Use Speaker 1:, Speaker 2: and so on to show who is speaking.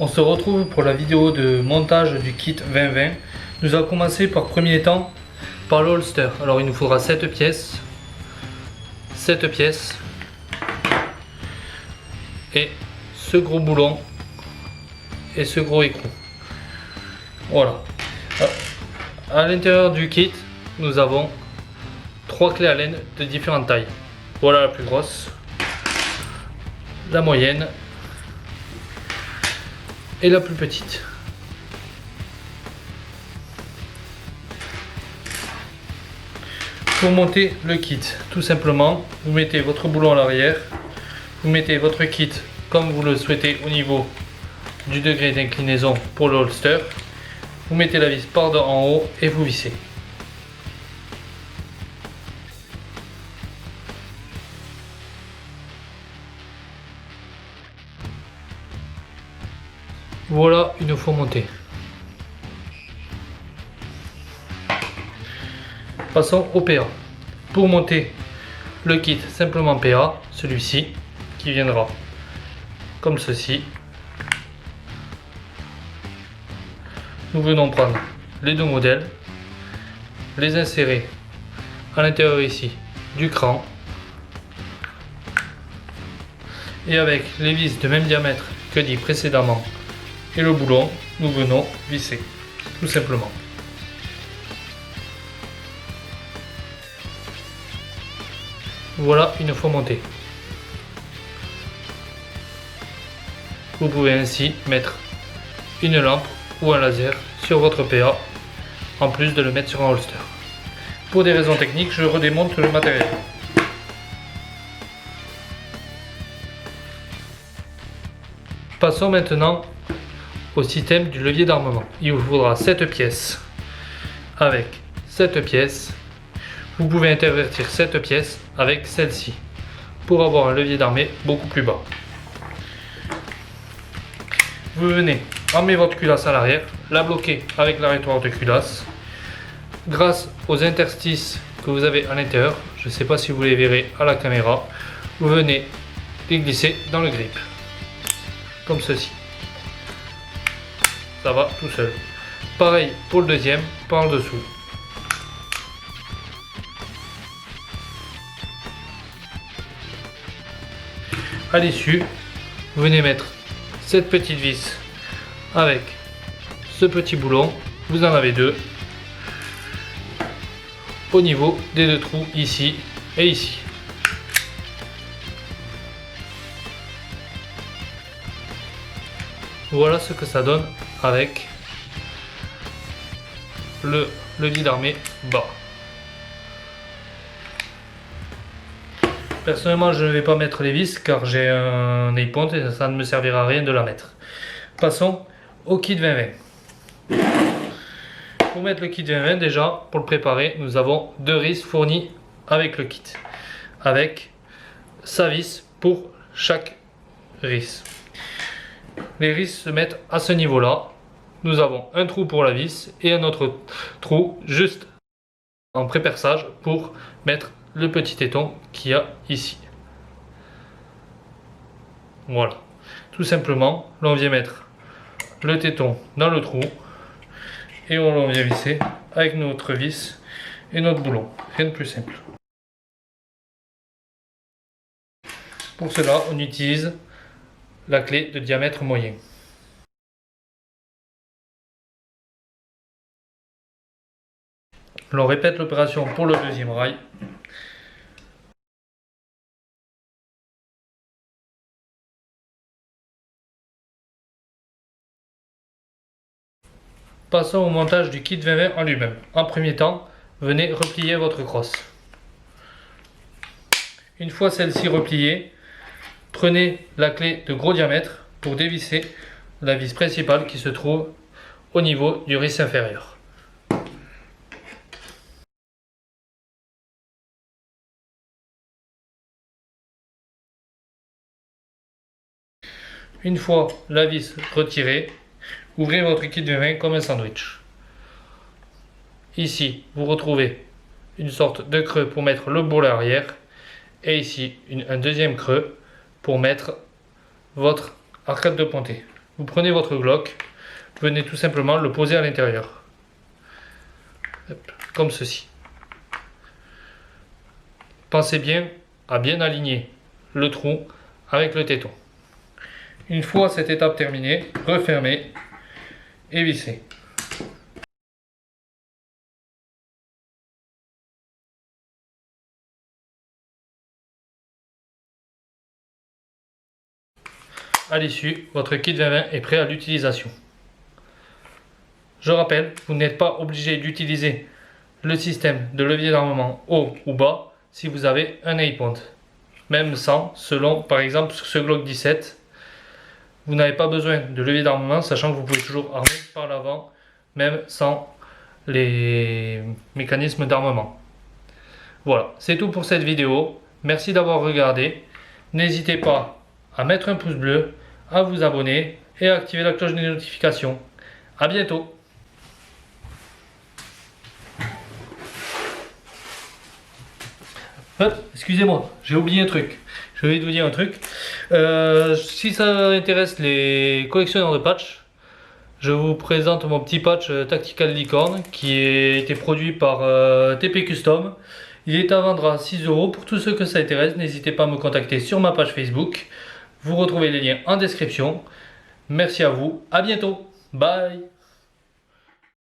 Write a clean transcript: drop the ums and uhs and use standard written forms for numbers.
Speaker 1: On se retrouve pour la vidéo de montage du kit 2020. Nous allons commencer par premier temps par le holster. Alors il nous faudra 7 pièces et ce gros boulon et ce gros écrou. Voilà. À l'intérieur du kit, nous avons 3 clés à laine de différentes tailles. Voilà la plus grosse, la moyenne et la plus petite. Pour monter le kit, tout simplement, vous mettez votre boulon à l'arrière, vous mettez votre kit comme vous le souhaitez au niveau du degré d'inclinaison pour le holster, vous mettez la vis par en haut et vous vissez. Voilà une fois monté. Passons au PA. Pour monter le kit simplement PA, celui-ci qui viendra comme ceci. Nous venons prendre les deux modèles, les insérer à l'intérieur ici du cran et avec les vis de même diamètre que dit précédemment et le boulon, nous venons visser tout simplement. Voilà une fois monté. Vous pouvez ainsi mettre une lampe ou un laser sur votre PA en plus de le mettre sur un holster. Pour des raisons techniques, je redémonte le matériel. Passons maintenant au système du levier d'armement. Il vous faudra 7 pièces. Avec 7 pièces, vous pouvez intervertir cette pièce avec celle-ci pour avoir un levier d'armée beaucoup plus bas. Vous venez emmener votre culasse à l'arrière, la bloquer avec l'arrêtoir de culasse. Grâce aux interstices que vous avez à l'intérieur, je ne sais pas si vous les verrez à la caméra, vous venez les glisser dans le grip, comme ceci. Ça va tout seul. Pareil pour le deuxième, par en dessous. À l'issue, vous venez mettre cette petite vis avec ce petit boulon, vous en avez deux au niveau des deux trous ici et ici. Voilà ce que ça donne avec le levier d'armée bas. Personnellement, je ne vais pas mettre les vis car j'ai un nail point et ça ne me servira à rien de la mettre. Passons au kit 2020. Pour mettre le kit 2020, déjà, pour le préparer, nous avons 2 vis fournies avec le kit. Avec sa vis pour chaque vis. Les vis se mettent à ce niveau-là. Nous avons un trou pour la vis et un autre trou juste en pré-perçage pour mettre le petit téton qu'il y a ici. Voilà. Tout simplement, l'on vient mettre le téton dans le trou et on vient visser avec notre vis et notre boulon. Rien de plus simple. Pour cela, on utilise la clé de diamètre moyen. L'on répète l'opération pour le deuxième rail. Passons au montage du kit 2020 en lui-même. En premier temps, venez replier votre crosse. Une fois celle-ci repliée, prenez la clé de gros diamètre pour dévisser la vis principale qui se trouve au niveau du ris inférieur. Une fois la vis retirée, ouvrez votre kit de vin comme un sandwich. Ici, vous retrouvez une sorte de creux pour mettre le boulot arrière et ici un deuxième creux pour mettre votre arcade de pontée. vous prenez votre Glock, venez tout simplement le poser à l'intérieur. Comme ceci. Pensez bien à bien aligner le trou avec le téton. Une fois cette étape terminée, refermez et vissez. À l'issue, votre kit 20-20 est prêt à l'utilisation. Je rappelle, vous n'êtes pas obligé d'utiliser le système de levier d'armement haut ou bas si vous avez un aimpoint. Même sans, selon par exemple sur ce Glock 17, vous n'avez pas besoin de levier d'armement, sachant que vous pouvez toujours armer par l'avant, même sans les mécanismes d'armement. Voilà, c'est tout pour cette vidéo. Merci d'avoir regardé. N'hésitez pas à mettre un pouce bleu, à vous abonner et à activer la cloche des notifications. A bientôt. Excusez-moi, j'ai oublié un truc. Je vais vous dire un truc. Si ça intéresse les collectionneurs de patchs, je vous présente mon petit patch Tactical Licorne qui a été produit par TP Custom. Il est à vendre à 6 €. Pour tous ceux que ça intéresse, n'hésitez pas à me contacter sur ma page Facebook. Vous retrouvez les liens en description. Merci à vous, à bientôt, bye.